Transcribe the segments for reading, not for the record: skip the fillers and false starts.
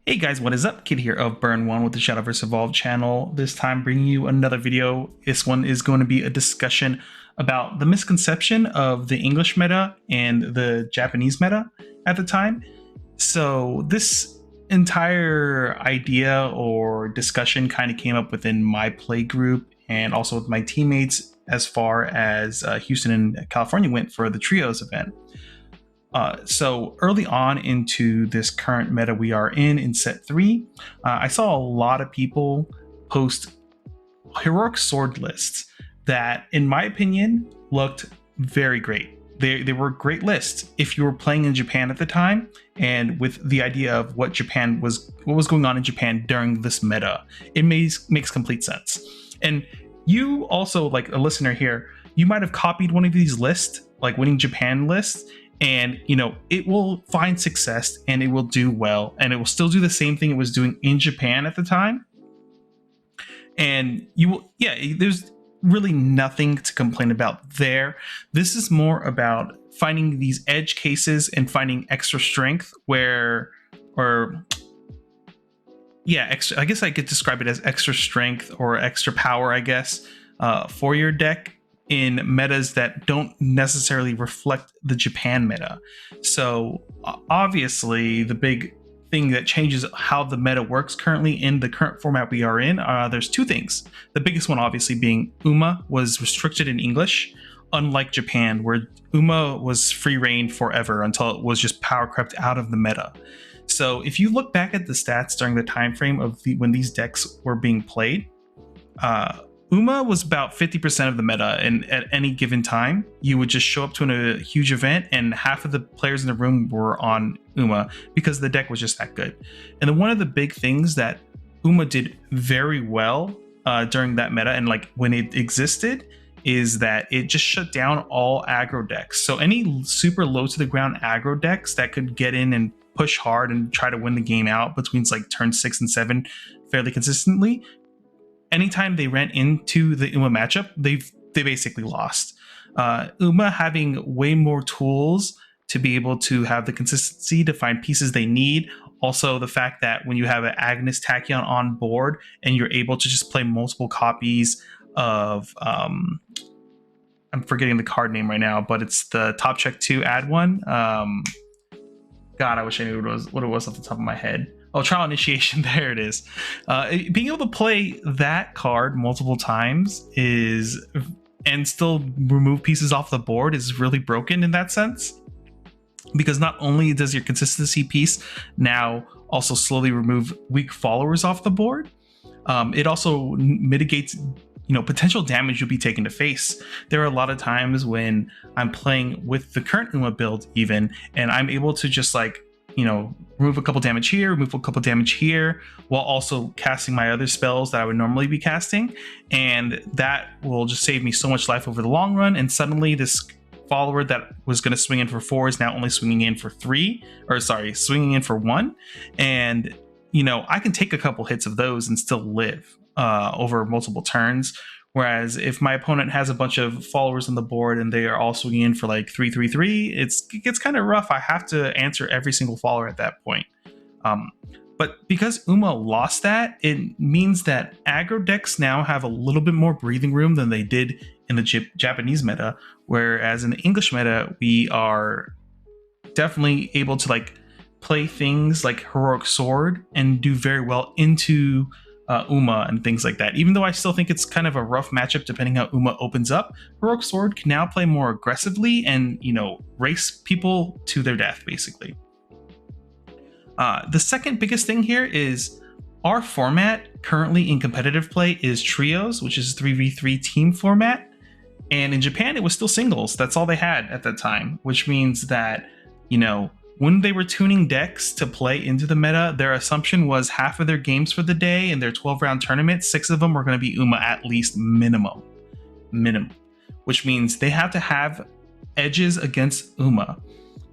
Hey guys, what is up? Kid here of Burn 1 with the Shadowverse Evolved channel. This time bringing you another video. This one is going to be a discussion about the misconception of the English meta and the Japanese meta at the time. So this entire idea or discussion kind of came up within my play group and also with my teammates as far as Houston and California went for the Trios event. So early on into this current meta we are in set 3, I saw a lot of people post heroic sword lists that, in my opinion, looked very great. They were great lists if you were playing in Japan at the time, and with the idea of what was going on in Japan during this meta, it makes complete sense. And you also, like a listener here, you might have copied one of these lists, like winning Japan lists, and it will find success and it will do well and it will still do the same thing it was doing in Japan at the time. And there's really nothing to complain about there. This is more about finding these edge cases and finding extra strength I guess I could describe it as extra strength or extra power, I guess, for your deck in metas that don't necessarily reflect the Japan meta. So obviously the big thing that changes how the meta works currently in the current format we are in, there's two things. The biggest one obviously being Uma was restricted in English, unlike Japan where Uma was free reign forever until it was just power crept out of the meta. So if you look back at the stats during the time frame of when these decks were being played, Uma was about 50% of the meta, and at any given time, you would just show up to a huge event and half of the players in the room were on Uma because the deck was just that good. And then one of the big things that Uma did very well during that meta, and like when it existed, is that it just shut down all aggro decks. So any super low to the ground aggro decks that could get in and push hard and try to win the game out between like turn 6 and 7 fairly consistently, anytime they ran into the Uma matchup, they basically lost. Uma having way more tools to be able to have the consistency to find pieces they need. Also, the fact that when you have an Agnes Tachyon on board and you're able to just play multiple copies of, I'm forgetting the card name right now, but it's the Top Check 2 add one. God, I wish I knew what it was off the top of my head. Oh, Trial Initiation, there it is. Being able to play that card multiple times and still remove pieces off the board is really broken in that sense. Because not only does your consistency piece now also slowly remove weak followers off the board, it also mitigates potential damage you'll be taking to face. There are a lot of times when I'm playing with the current Uma build even, and I'm able to just remove a couple damage here, remove a couple damage here, while also casting my other spells that I would normally be casting. And that will just save me so much life over the long run. And suddenly this follower that was going to swing in for 4 is now only swinging in for 1. And, I can take a couple hits of those and still live over multiple turns. Whereas if my opponent has a bunch of followers on the board and they are all swinging in for like 3/3/3, it gets kind of rough. I have to answer every single follower at that point. But because Uma lost that, it means that aggro decks now have a little bit more breathing room than they did in the Japanese meta. Whereas in the English meta, we are definitely able to play things like Heroic Sword and do very well into Uma and things like that. Even though I still think it's kind of a rough matchup depending how Uma opens up, Heroic Sword can now play more aggressively and race people to their death basically. The second biggest thing here is our format currently in competitive play is trios, which is 3v3 team format, and in Japan it was still singles. That's all they had at that time, which means that when they were tuning decks to play into the meta, their assumption was half of their games for the day in their 12-round tournament, 6 of them were going to be Uma at least minimum, which means they have to have edges against Uma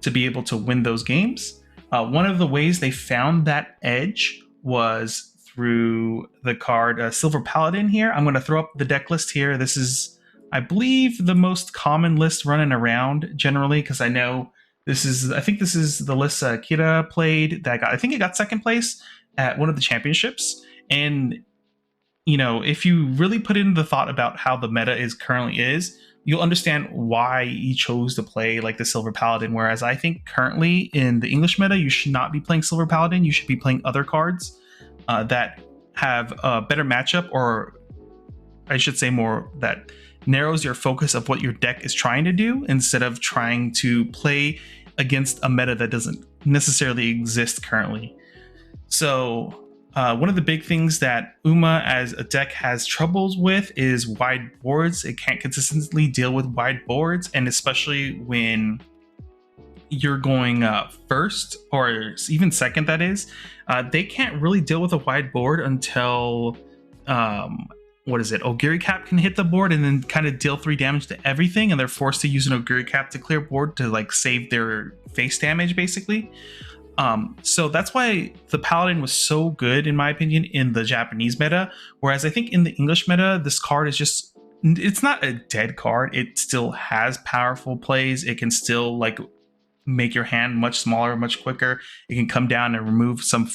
to be able to win those games. One of the ways they found that edge was through the card Silver Paladin here. I'm going to throw up the deck list here. This is, I believe, the most common list running around generally, because I know I think this is the list Kira played that I think it got second place, at one of the championships. And if you really put in the thought about how the meta is currently is, you'll understand why he chose to play like the Silver Paladin. Whereas I think currently in the English meta, you should not be playing Silver Paladin. You should be playing other cards that have a better matchup, or I should say more that narrows your focus of what your deck is trying to do, instead of trying to play against a meta that doesn't necessarily exist currently. So one of the big things that Uma as a deck has troubles with is wide boards. It can't consistently deal with wide boards, and especially when you're going first or even second, that is, they can't really deal with a wide board until Ogiri Cap can hit the board and then kind of deal 3 damage to everything, and they're forced to use an Ogiri Cap to clear board to like save their face damage basically. So that's why the Paladin was so good, in my opinion, in the Japanese meta. Whereas I think in the English meta, this card is just, it's not a dead card. It still has powerful plays. It can still like make your hand much smaller, much quicker. It can come down and remove some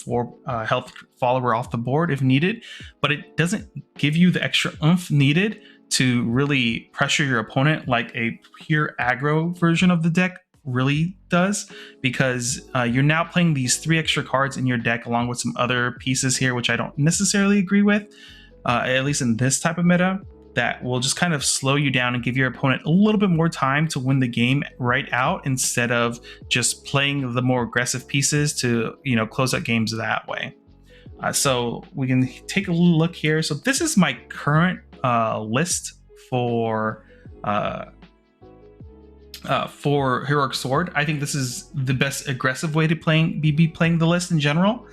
health follower off the board if needed, but it doesn't give you the extra oomph needed to really pressure your opponent like a pure aggro version of the deck really does, because you're now playing these 3 extra cards in your deck along with some other pieces here, which I don't necessarily agree with, at least in this type of meta, that will just kind of slow you down and give your opponent a little bit more time to win the game right out, instead of just playing the more aggressive pieces to close out games that way. So we can take a look here. So this is my current list for Heroic Sword. I think this is the best aggressive way to be playing the list in general.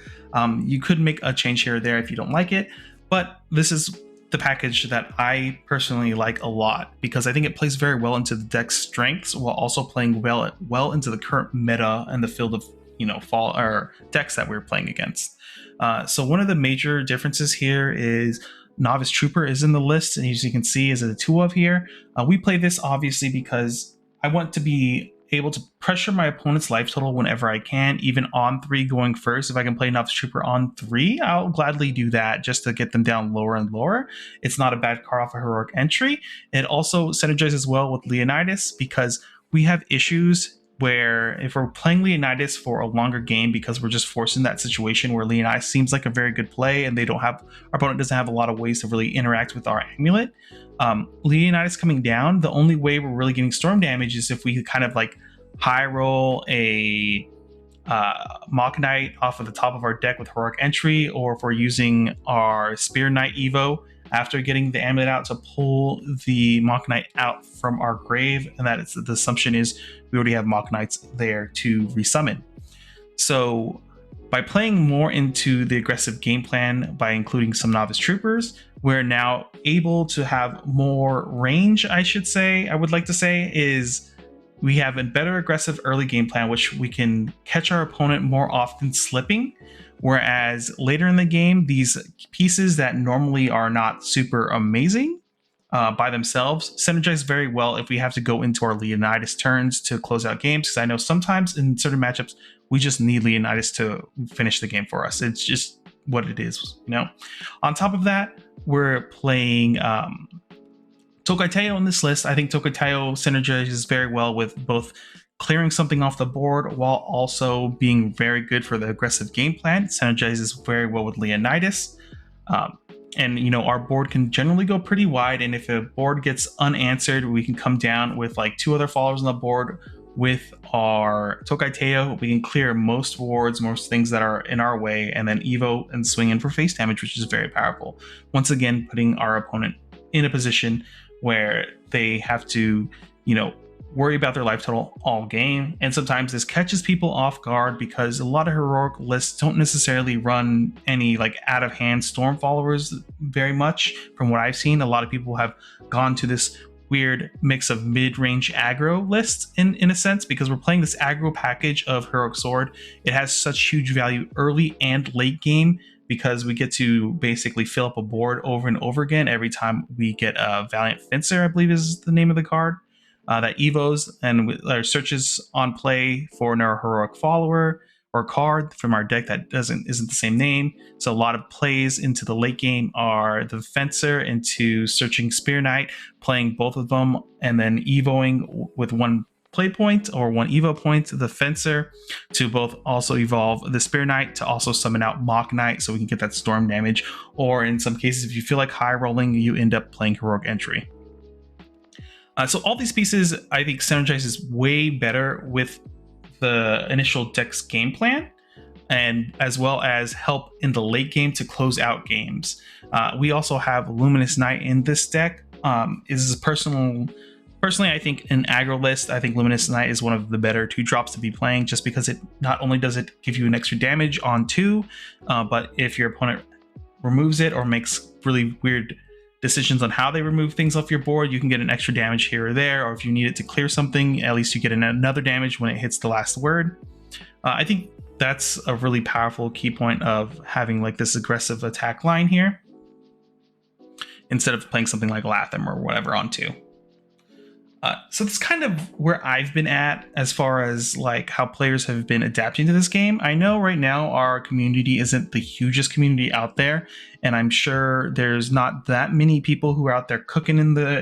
You could make a change here or there if you don't like it, but this is the package that I personally like a lot, because I think it plays very well into the deck's strengths while also playing well into the current meta and the field of fall or decks that we're playing against. So one of the major differences here is Novice Trooper is in the list, and as you can see is a 2 of here. We play this obviously because I want to be able to pressure my opponent's life total whenever I can, even on 3 going first. If I can play Novice Trooper on 3, I'll gladly do that just to get them down lower and lower. It's not a bad card off a heroic entry. It also synergizes well with Leonidas, because we have issues where if we're playing Leonidas for a longer game, because we're just forced in that situation where Leonidas seems like a very good play and our opponent doesn't have a lot of ways to really interact with our amulet. Leonidas coming down, the only way we're really getting storm damage is if we kind of like high roll a Mach Knight off of the top of our deck with heroic entry, or if we're using our Spear Knight Evo after getting the amulet out to pull the Mach Knight out from our grave, and that is the assumption is we already have Mach Knights there to resummon. So by playing more into the aggressive game plan by including some Novice Troopers, we're now able to have more range, I would like to say, is we have a better aggressive early game plan, which we can catch our opponent more often slipping. Whereas later in the game, these pieces that normally are not super amazing by themselves synergize very well if we have to go into our Leonidas turns to close out games. Because I know sometimes in certain matchups, we just need Leonidas to finish the game for us. It's just what it is, On top of that, we're playing Tokai Teo in this list. I think Tokai Teo synergizes very well with both clearing something off the board while also being very good for the aggressive game plan. It synergizes very well with Leonidas. And our board can generally go pretty wide, and if a board gets unanswered, we can come down with like 2 other followers on the board. With our Tokai Teo, we can clear most wards, most things that are in our way, and then Evo and swing in for face damage, which is very powerful. Once again, putting our opponent in a position where they have to, worry about their life total all game. And sometimes this catches people off guard, because a lot of heroic lists don't necessarily run any like out of hand storm followers very much. From what I've seen, a lot of people have gone to this weird mix of mid-range aggro lists in a sense, because we're playing this aggro package of Heroic Sword. It has such huge value early and late game, because we get to basically fill up a board over and over again every time we get a Valiant Fencer, I believe is the name of the card, that evos and searches on play for our heroic follower. or card from our deck that isn't the same name. So a lot of plays into the late game are the Fencer into Searching Spear Knight, playing both of them and then evoing with one play point or one evo point the Fencer to both also evolve the Spear Knight to also summon out Mock Knight so we can get that storm damage. Or in some cases, if you feel like high rolling, you end up playing Heroic Entry. So all these pieces, I think, synergizes way better with the initial deck's game plan, and as well as help in the late game to close out games. We also have Luminous Knight in this deck. This is personally, I think in aggro list, I think Luminous Knight is one of the better 2-drops to be playing, just because it not only does it give you an extra damage on 2, but if your opponent removes it or makes really weird decisions on how they remove things off your board, you can get an extra damage here or there, or if you need it to clear something, at least you get another damage when it hits the last word. I think that's a really powerful key point of having like this aggressive attack line here, instead of playing something like Latham or whatever on 2. So that's kind of where I've been at as far as like how players have been adapting to this game. I know right now our community isn't the hugest community out there, and I'm sure there's not that many people who are out there cooking in the,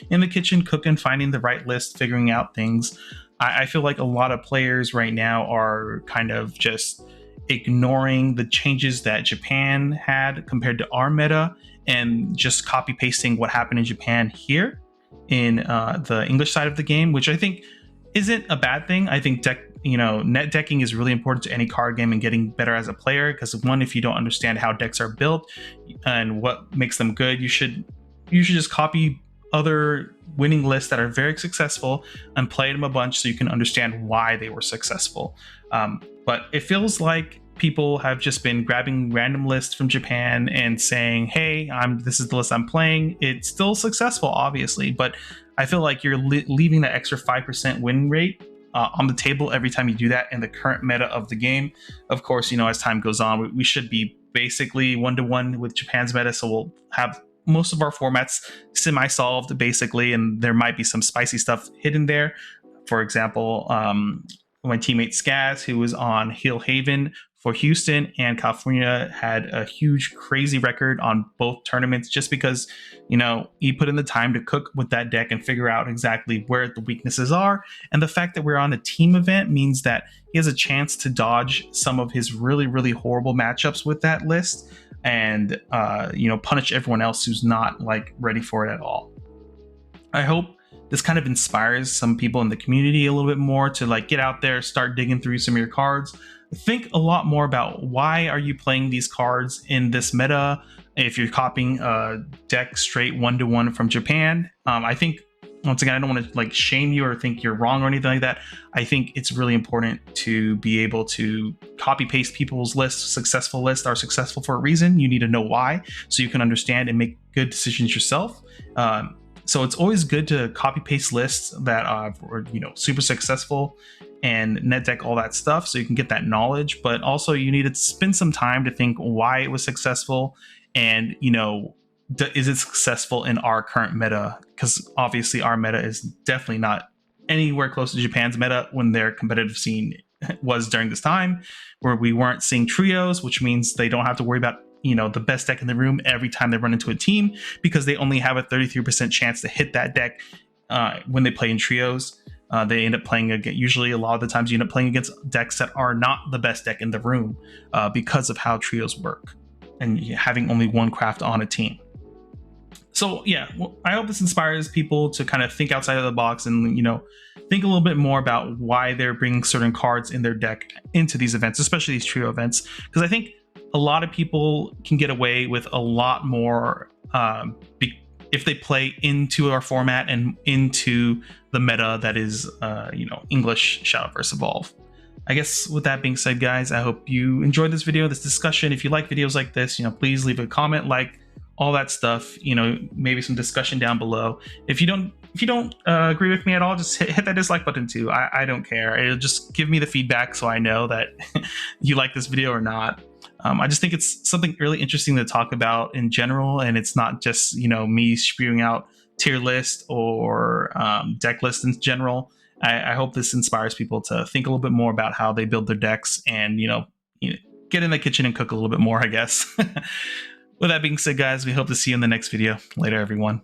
in the kitchen, cooking, finding the right list, figuring out things. I feel like a lot of players right now are kind of just ignoring the changes that Japan had compared to our meta and just copy pasting what happened in Japan here in the English side of the game, which I think isn't a bad thing. I think net decking is really important to any card game and getting better as a player, because one, if you don't understand how decks are built and what makes them good, you should just copy other winning lists that are very successful and play them a bunch so you can understand why they were successful. But it feels like people have just been grabbing random lists from Japan and saying, hey, this is the list I'm playing. It's still successful, obviously, but I feel like you're leaving that extra 5% win rate on the table every time you do that in the current meta of the game. Of course, as time goes on, we should be basically 1-to-1 with Japan's meta, so we'll have most of our formats semi-solved, basically, and there might be some spicy stuff hidden there. For example, my teammate Skaz, who was on Hill Haven for Houston and California, had a huge, crazy record on both tournaments just because, he put in the time to cook with that deck and figure out exactly where the weaknesses are. And the fact that we're on a team event means that he has a chance to dodge some of his really, really horrible matchups with that list and, punish everyone else who's not like ready for it at all. I hope this kind of inspires some people in the community a little bit more to like get out there, start digging through some of your cards. Think a lot more about why are you playing these cards in this meta. If you're copying a deck straight 1-to-1 from Japan, I think, once again, I don't want to like shame you or think you're wrong or anything like that. I think it's really important to be able to copy paste people's lists. Successful lists are successful for a reason. You need to know why so you can understand and make good decisions yourself. So it's always good to copy paste lists that are super successful and net deck all that stuff so you can get that knowledge. But also you need to spend some time to think why it was successful and is it successful in our current meta? Because obviously our meta is definitely not anywhere close to Japan's meta when their competitive scene was during this time, where we weren't seeing trios, which means they don't have to worry about the best deck in the room every time they run into a team, because they only have a 33% chance to hit that deck when they play in trios. They end up playing against, usually a lot of the times you end up playing against decks that are not the best deck in the room because of how trios work and having only one craft on a team. So yeah, I hope this inspires people to kind of think outside of the box and think a little bit more about why they're bringing certain cards in their deck into these events, especially these trio events, because I think a lot of people can get away with a lot more if they play into our format and into the meta that is English Shadowverse Evolve. I guess with that being said, guys, I hope you enjoyed this video, this discussion. If you like videos like this, please leave a comment, like, all that stuff, maybe some discussion down below. If you don't agree with me at all, just hit that dislike button too. I don't care. It'll just give me the feedback so I know that you like this video or not. I just think it's something really interesting to talk about in general, and it's not just me spewing out tier list or deck list in general. I hope this inspires people to think a little bit more about how they build their decks and, get in the kitchen and cook a little bit more, I guess. With that being said, guys, we hope to see you in the next video. Later, everyone.